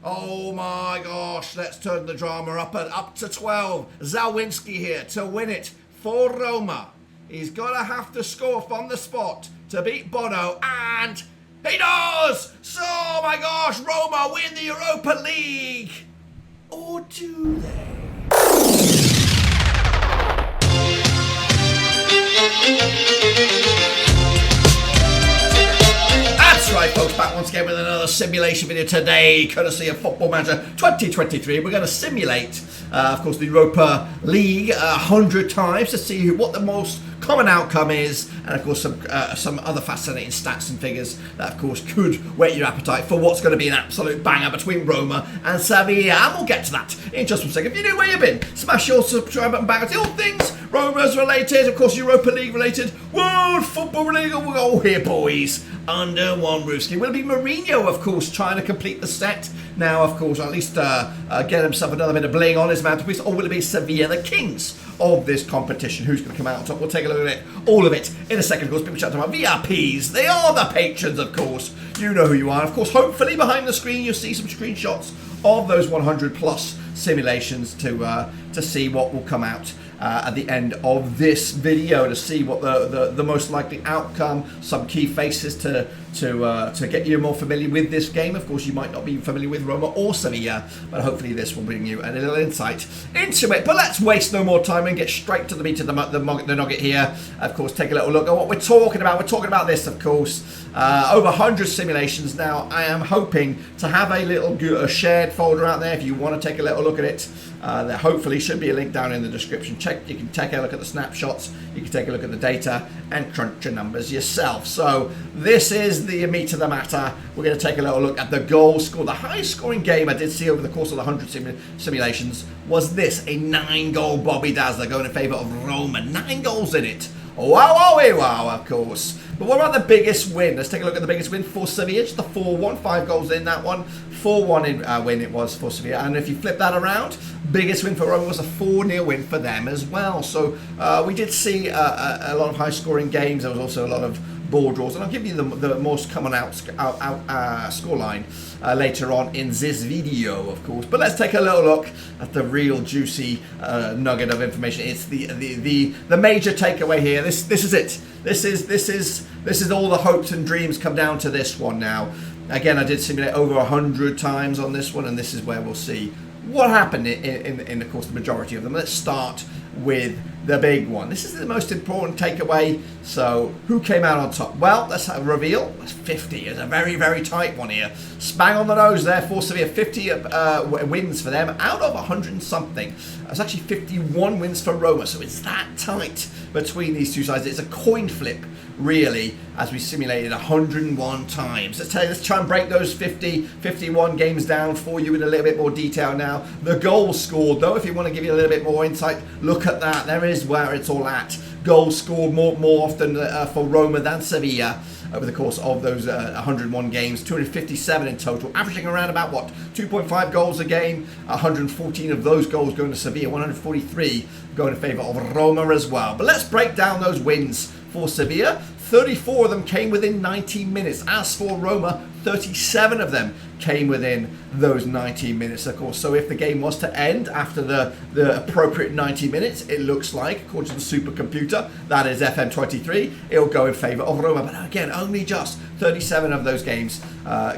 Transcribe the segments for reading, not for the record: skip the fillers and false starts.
Oh my gosh, let's turn the drama up to 12. Zawinski here to win it for Roma. He's going to have to score from the spot to beat Bono, and he does! So, oh my gosh, Roma win the Europa League! Or do they? That's right, folks, back once again with another simulation video today, courtesy of Football Manager 2023. We're going to simulate, of course, the Europa League 100 times to see what the most common outcome is, and of course some other fascinating stats and figures that of course could whet your appetite for what's going to be an absolute banger between Roma and Sevilla, and we'll get to that in just one second. If you know where you've been, smash your subscribe button, back at all things Roma's related, of course Europa League related, World Football League, we're all here boys, under one roof. Will it be Mourinho, of course, trying to complete the set now, of course, or at least get himself another bit of bling on his mantelpiece, or will it be Sevilla, the kings of this competition? Who's going to come out on top? We'll take a look at it, all of it, in a second. Of course, people chat about VIPs. They are the patrons, of course. You know who you are. Of course, hopefully behind the screen you'll see some screenshots of those 100 plus simulations to see what will come out at the end of this video, to see what the most likely outcome, some key faces to get you more familiar with this game. Of course, you might not be familiar with Roma or Sevilla, but hopefully this will bring you a little insight into it. But let's waste no more time and get straight to the meat of the nugget here. Of course, take a little look at what we're talking about. We're talking about this, of course, over 100 simulations now. I am hoping to have a little shared folder out there if you want to take a little look at it. There hopefully should be a link down in the description. You can take a look at the snapshots, you can take a look at the data and crunch your numbers yourself. So this is the meat of the matter. We're going to take a little look at the goal score. The highest scoring game I did see over the course of the 100 simulations was this, a 9-goal Bobby Dazzler going in favour of Roma. 9 goals in it. Wow, of course. But what about the biggest win? Let's take a look at the biggest win for Sevilla. Just the 4-1, 5 goals in that one. 4-1 win it was for Sevilla. And if you flip that around, biggest win for Roma was a 4-0 win for them as well. So we did see a lot of high-scoring games. There was also a lot of ball draws, and I'll give you the most common scoreline later on in this video, of course. But let's take a little look at the real juicy nugget of information. It's the major takeaway here. This is it. This is all the hopes and dreams come down to this one now. Again, I did simulate over 100 times on this one, and this is where we'll see what happened in of course the majority of them. Let's start with the big one. This is the most important takeaway. So who came out on top? Well, let's have a reveal. It's 50. It's a very, very tight one here. Spang on the nose there for Sevilla. 50 wins for them out of 100 and something. It's actually 51 wins for Roma. So it's that tight between these two sides. It's a coin flip, really, as we simulated 101 times. Let's try and break those 51 games down for you in a little bit more detail now. The goals scored, though, if you want to give you a little bit more insight, look at that. There is where it's all at. Goals scored more often for Roma than Sevilla over the course of those 101 games. 257 in total, averaging around about, 2.5 goals a game. 114 of those goals going to Sevilla, 143 going in favour of Roma as well. But let's break down those wins for Sevilla. 34 of them came within 90 minutes. As for Roma, 37 of them came within those 90 minutes, of course. So if the game was to end after the appropriate 90 minutes, it looks like, according to the supercomputer, that is FM23, it'll go in favour of Roma. But again, only just 37 of those games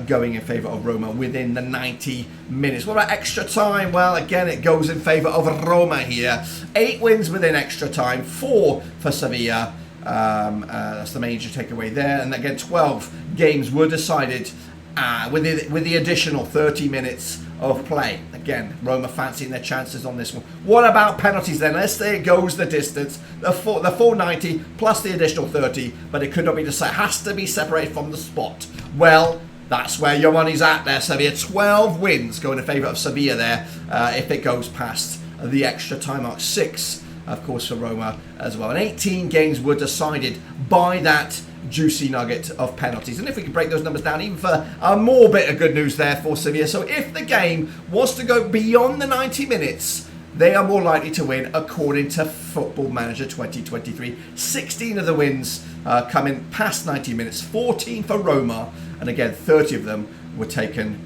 going in favour of Roma within the 90 minutes. What about extra time? Well, again, it goes in favour of Roma here. 8 wins within extra time, 4 for Sevilla. That's the major takeaway there. And again, 12 games were decided with the additional 30 minutes of play. Again, Roma fancying their chances on this one. What about penalties then? Let's say it goes the distance, the 490 plus the additional 30, but it could not be decided. Has to be separated from the spot. Well, that's where your money's at there, Sevilla. 12 wins going in favour of Sevilla there if it goes past the extra time mark. 6 of course for Roma as well, and 18 games were decided by that juicy nugget of penalties. And if we could break those numbers down even for a more bit of good news there for Sevilla, so if the game was to go beyond the 90 minutes, they are more likely to win according to Football Manager 2023. 16 of the wins coming past 90 minutes, 14 for Roma, and again 30 of them were taken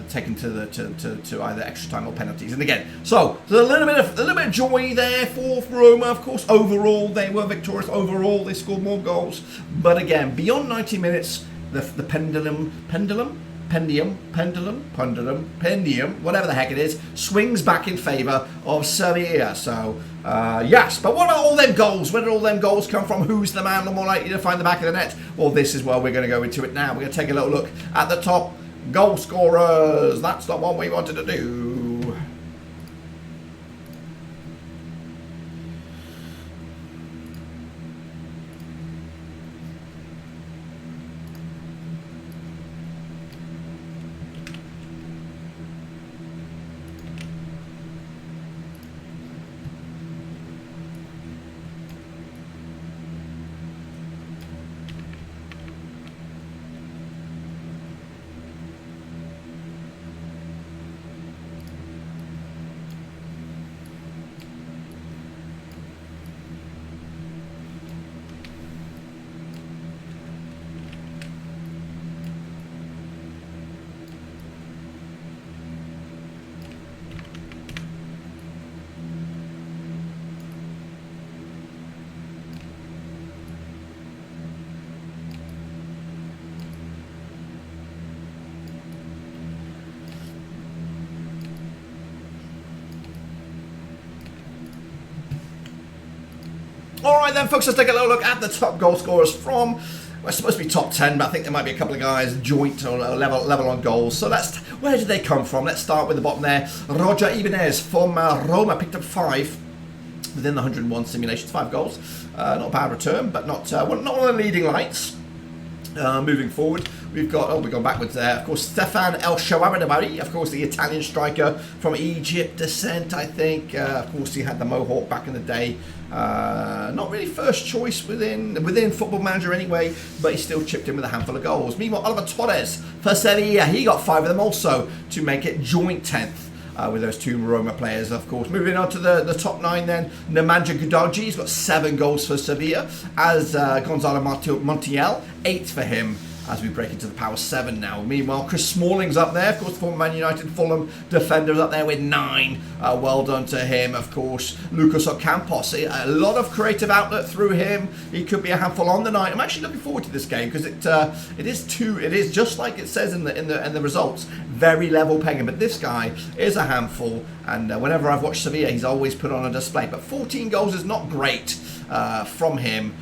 taken to either extra time or penalties. And again, so there's a little bit of joy there for Roma. Of course, overall they were victorious. Overall, they scored more goals. But again, beyond 90 minutes, the pendulum, whatever the heck it is, swings back in favour of Sevilla. So, yes, but what are all them goals? Where did all them goals come from? Who's the man more likely to find the back of the net? Well, this is where we're going to go into it now. We're going to take a little look at the top goal scorers. That's not what we wanted to do. Alright then, folks, let's take a little look at the top goal scorers from, well, it's supposed to be top 10, but I think there might be a couple of guys joint or level on goals. So where did they come from? Let's start with the bottom there. Roger Ibanez from Roma picked up 5 within the 101 simulations, 5 goals. Not a bad return, but not one of the leading lights. Moving forward, we've gone backwards there. Of course, Stefan El Shawarabari, of course, the Italian striker from Egypt descent, I think. Of course, he had the mohawk back in the day. Not really first choice within Football Manager anyway, but he still chipped in with a handful of goals. Meanwhile, Oliver Torres for Sevilla, he got 5 of them also to make it joint 10th. With those 2 Roma players, of course. Moving on to the top 9 then, Nemanja Gudaji, he's got 7 goals for Sevilla, as Gonzalo Montiel, 8 for him, as we break into the Power 7 now. Meanwhile, Chris Smalling's up there, of course, former Man United Fulham defender's up there with 9. Well done to him, of course. Lucas Ocampos, a lot of creative outlet through him. He could be a handful on the night. I'm actually looking forward to this game because it is just like it says in the results, very level pegging. But this guy is a handful, and whenever I've watched Sevilla, he's always put on a display. But 14 goals is not great from him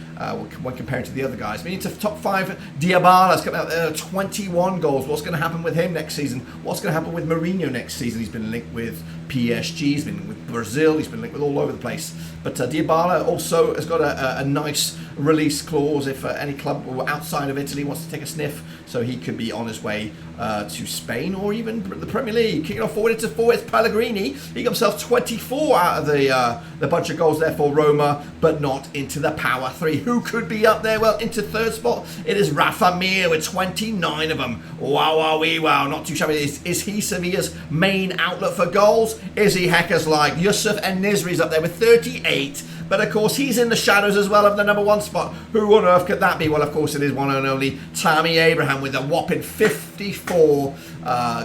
when compared to the other guys. We need to top 5. Diabala's coming out there, 21 goals. What's going to happen with him next season? What's going to happen with Mourinho next season? He's been linked with PSG, he's been with Brazil, he's been linked with all over the place. But Dybala also has got a nice release clause if any club outside of Italy wants to take a sniff, so he could be on his way to Spain or even the Premier League. Kicking off forward into 4, it's Pellegrini. He got himself 24 out of the bunch of goals there for Roma, but not into the Power 3. Who could be up there? Well, into 3rd spot, it is Rafa Mir with 29 of them. Wow, not too shabby. Is he Sevilla's main outlet for goals? Is he heckers like? Yusuf En-Nesyri's up there with 38. But of course, he's in the shadows as well of the number 1 spot. Who on earth could that be? Well, of course, it is one and only Tammy Abraham with a whopping 54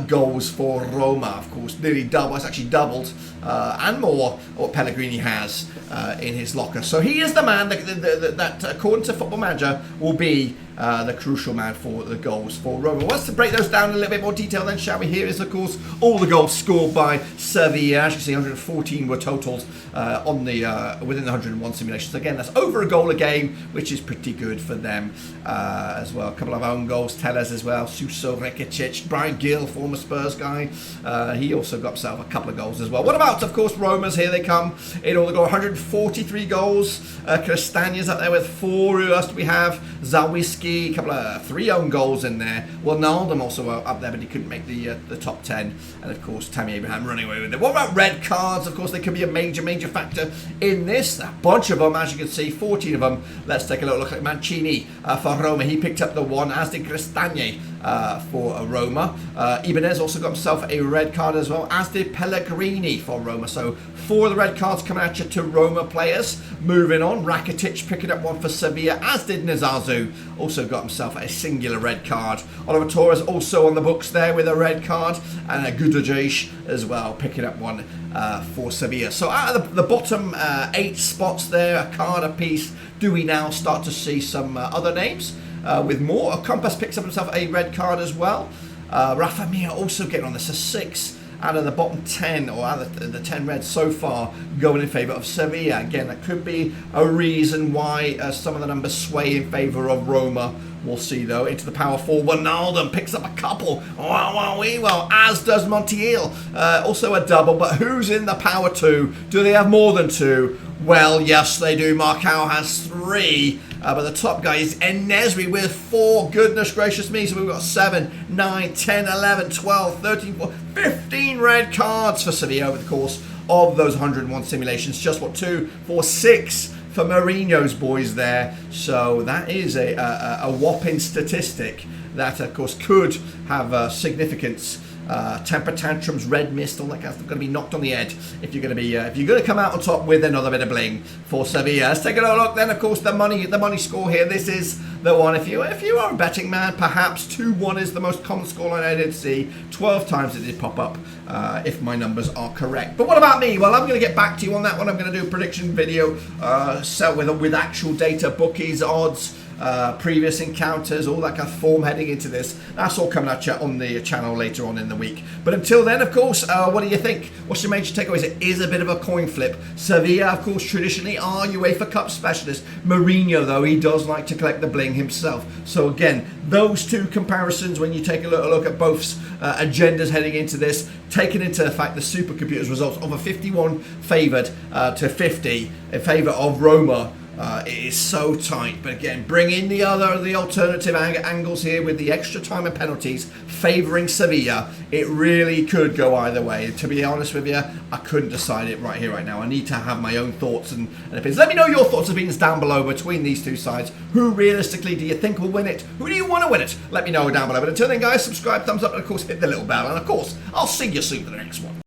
goals for Roma. Of course, nearly double. It's actually doubled and more what Pellegrini has in his locker. So he is the man that according to Football Manager, will be the crucial man for the goals for Roma. Let's to break those down in a little bit more detail then, shall we? Here is, of course, all the goals scored by Sevilla. As you see, 114 were totaled on the within the 101 simulations. Again, that's over a goal a game, which is pretty good for them as well. A couple of own goals, Tellez as well, Suso, Rekic, Brian Gill, former Spurs guy. He also got himself a couple of goals as well. What about, of course, Roma's? Here they come in all the goal, 143 goals. Castanha's up there with 4. Who else do we have? Zawiski. A couple of 3 own goals in there. Wijnaldum also up there, but he couldn't make the top 10. And of course, Tammy Abraham running away with it. What about red cards? Of course, they could be a major factor in this. A bunch of them, as you can see, 14 of them. Let's take a little look at Mancini for Roma. He picked up the 1, as did Cristante. for Roma. Ibanez also got himself a red card as well, as did Pellegrini for Roma. So 4 of the red cards coming at you to Roma players. Moving on, Rakitic picking up one for Sevilla, as did Nizazu. Also got himself a singular red card. Oliver Torres also on the books there with a red card, and a Gudojic as well picking up one for Sevilla. So out of the bottom 8 spots there, a card apiece. Do we now start to see some other names with more? Compass picks up himself a red card as well. Rafa Mir also getting on this, a 6 out of the bottom 10, or out of the 10 reds so far, going in favour of Sevilla. Again, that could be a reason why some of the numbers sway in favour of Roma. We'll see though. Into the power 4, Wijnaldum picks up a couple. Well, as does Montiel. Also a double, but who's in the power 2? Do they have more than 2? Well, yes, they do. Marcao has 3. But the top guy is En-Nesyri with 4. Goodness gracious me. So we've got 7, 9, 10, 11, 12, 13, 14, 15 red cards for Sevilla over the course of those 101 simulations. Just what, 2, 4, 6 for Mourinho's boys there. So that is a whopping statistic that, of course, could have significance. Temper tantrums, red mist, all that kind of stuff going to be knocked on the head if you're going to come out on top with another bit of bling for Sevilla. Let's take a look then. Of course, the money score here. This is the one. If you are a betting man, perhaps 2-1 is the most common scoreline I did see. 12 times it did pop up, if my numbers are correct. But what about me? Well, I'm going to get back to you on that one. I'm going to do a prediction video, with actual data, bookies, odds. Previous encounters, all that kind of form heading into this. That's all coming at you on the channel later on in the week. But until then, of course, what do you think? What's your major takeaways? It is a bit of a coin flip. Sevilla, of course, traditionally are UEFA Cup specialists. Mourinho, though, he does like to collect the bling himself. So again, those two comparisons, when you take a look at both agendas heading into this, taking into the fact the supercomputer's results of a 51 favoured to 50 in favour of Roma. It is so tight, but again, bring in the alternative angles here with the extra time and penalties favouring Sevilla. It really could go either way. To be honest with you, I couldn't decide it right here, right now. I need to have my own thoughts and opinions. Let me know your thoughts and opinions down below between these two sides. Who realistically do you think will win it? Who do you want to win it? Let me know down below. But until then, guys, subscribe, thumbs up, and of course, hit the little bell. And of course, I'll see you soon for the next one.